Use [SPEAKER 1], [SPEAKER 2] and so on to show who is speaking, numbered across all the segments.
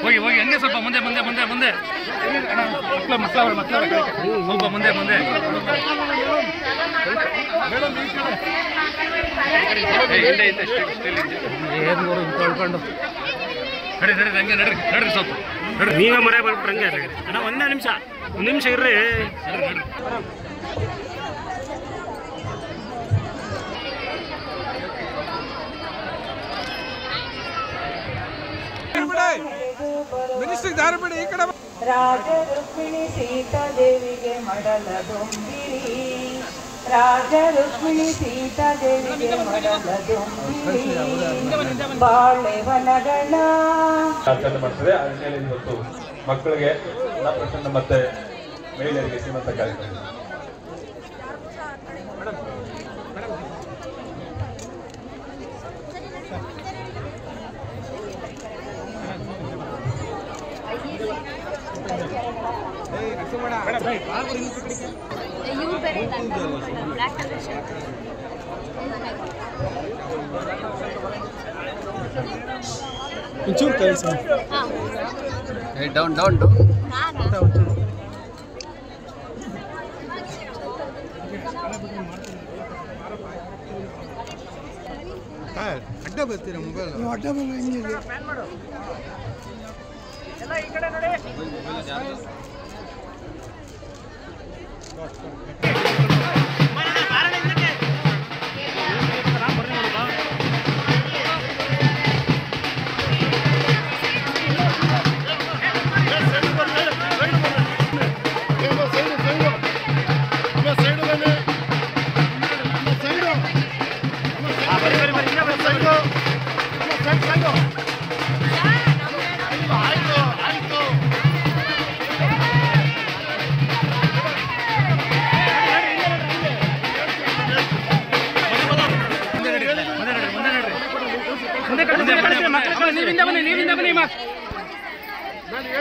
[SPEAKER 1] ಹೋಗಿ ಹೋಗಿ ಹಂಗೆ ಸ್ವಲ್ಪ ಮುಂದೆ ಮುಂದೆ ಮುಂದೆ ಮುಂದೆ ಮಕ್ಕಳ ಸ್ವಲ್ಪ ಮುಂದೆ ಮುಂದೆ ತೊಳ್ಕೊಂಡು ನಡಿ ನಡಿ ಹಂಗೆ ನಡ್ರಿ ನಡ್ರಿ ಸ್ವಲ್ಪ
[SPEAKER 2] ನೀವೇ ಮರ ಬರ್ಬಿಟ್ರೆ ಹಂಗೆ ಅಣ್ಣ ಒಂದೇ ನಿಮಿಷ ಒಂದು ನಿಮಿಷ ಇರ್ರಿ
[SPEAKER 3] ರಾಜ ರುಕ್ಮಿಣಿ ಸೀತಾ ದೇವಿಗೆ ಮಡಲ ದೊಂಬಿರಿ ರಾಜ ರುಕ್ಮಿಣಿ ಸೀತಾ ದೇವಿಗೆ ಮಡಲ ದೊಂಬಿರಿ ಬಾಳೆವನಗಳ
[SPEAKER 4] ಆಚರಣೆ ಮಾಡ್ತದೆ. ಅದರಲ್ಲಿ ಇವತ್ತು ಮಕ್ಕಳಿಗೆ ಪ್ರಸನ್ನ ಮತ್ತೆ ಮಹಿಳೆಯರಿಗೆ ಶ್ರೀಮಂತ ಕಾರ್ಯಕ್ರಮ.
[SPEAKER 1] ಡೌನ್ ಡೌನ್ ಡೌನ್
[SPEAKER 5] ಅಡ್ಡ ಬರ್ತೀರಾ ಮೊಬೈಲ್ ಅಡ್ಡ ಬಂದು ಹಿಂಗೆ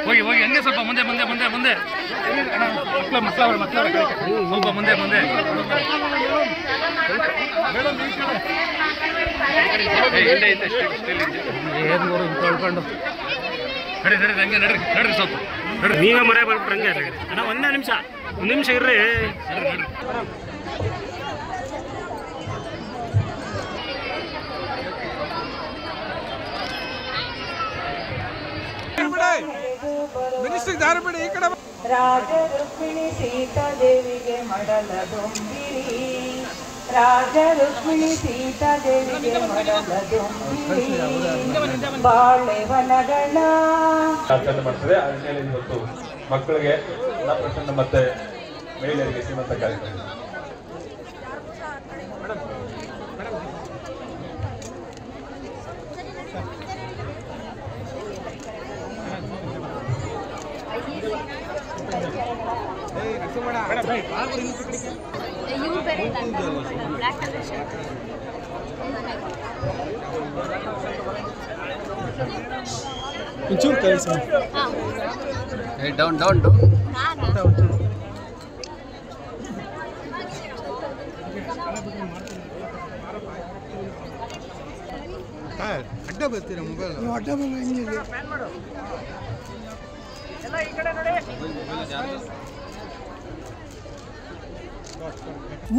[SPEAKER 1] ಹೋಗಿ ಹೋಗಿ ಹಂಗೆ ಸ್ವಲ್ಪ ಮುಂದೆ ಮುಂದೆ ಮುಂದೆ ಮುಂದೆ ಮಕ್ಕಳ ಸ್ವಲ್ಪ ಮುಂದೆ ಮುಂದೆ ತೊಳ್ಕೊಂಡು ನಡಿ ನಡಿ ಹಂಗೆ ನಡ್ರಿ ನಡ್ರಿ ಸ್ವಲ್ಪ
[SPEAKER 2] ನೀವೇ ಮರ ಬರ್ಬಿಟ್ರೆ ಹಂಗೆ ಅಣ್ಣ ಒಂದೇ ನಿಮಿಷ ಒಂದು ನಿಮಿಷ ಇರ್ರಿ
[SPEAKER 3] ರಾಜ ರುಕ್ಮಿಣಿ ಸೀತಾ ದೇವಿಗೆ ಮಡಲ ದೊಂಬಿರಿ ರಾಜ ರುಕ್ಮಿಣಿ ಸೀತಾ ದೇವಿಗೆ ಮಡಲ ದೊಂಬಿರಿ ಬಾಳೆವನಗಳ
[SPEAKER 4] ಆಚರಣೆ ಮಾಡ್ತದೆ. ಅದರಲ್ಲಿ ಇವತ್ತು ಮಕ್ಕಳಿಗೆ ಪ್ರಸನ್ನ ಮತ್ತೆ ಮಹಿಳೆಯರಿಗೆ ಶ್ರೀಮಂತ ಕಾರ್ಯಕ್ರಮ.
[SPEAKER 1] ಡೌನ್ ಡೌನ್ ಡೌನ್
[SPEAKER 5] ಅಡ್ಡ ಬರ್ತೀರಾ ಮೊಬೈಲ್ ಅಡ್ಡ ಬಂದು ಹಿಂಗೆ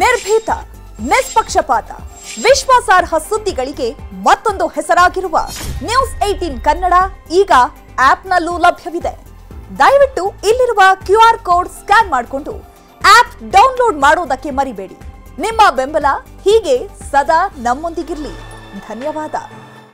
[SPEAKER 6] ನಿರ್ಭೀತ, ನಿಷ್ಪಕ್ಷಪಾತ, ವಿಶ್ವಾಸಾರ್ಹ ಸುದ್ದಿಗಳಿಗೆ ಮತ್ತೊಂದು ಹೆಸರಾಗಿರುವ ನ್ಯೂಸ್ 18 ಕನ್ನಡ ಈಗ ಆಪ್ನಲ್ಲೂ ಲಭ್ಯವಿದೆ. ದಯವಿಟ್ಟು ಇಲ್ಲಿರುವ QR ಕೋಡ್ ಸ್ಕ್ಯಾನ್ ಮಾಡಿಕೊಂಡು ಆಪ್ ಡೌನ್ಲೋಡ್ ಮಾಡೋದಕ್ಕೆ ಮರಿಬೇಡಿ. ನಿಮ್ಮ ಬೆಂಬಲ ಹೀಗೆ ಸದಾ ನಮ್ಮೊಂದಿಗಿರಲಿ. ಧನ್ಯವಾದ.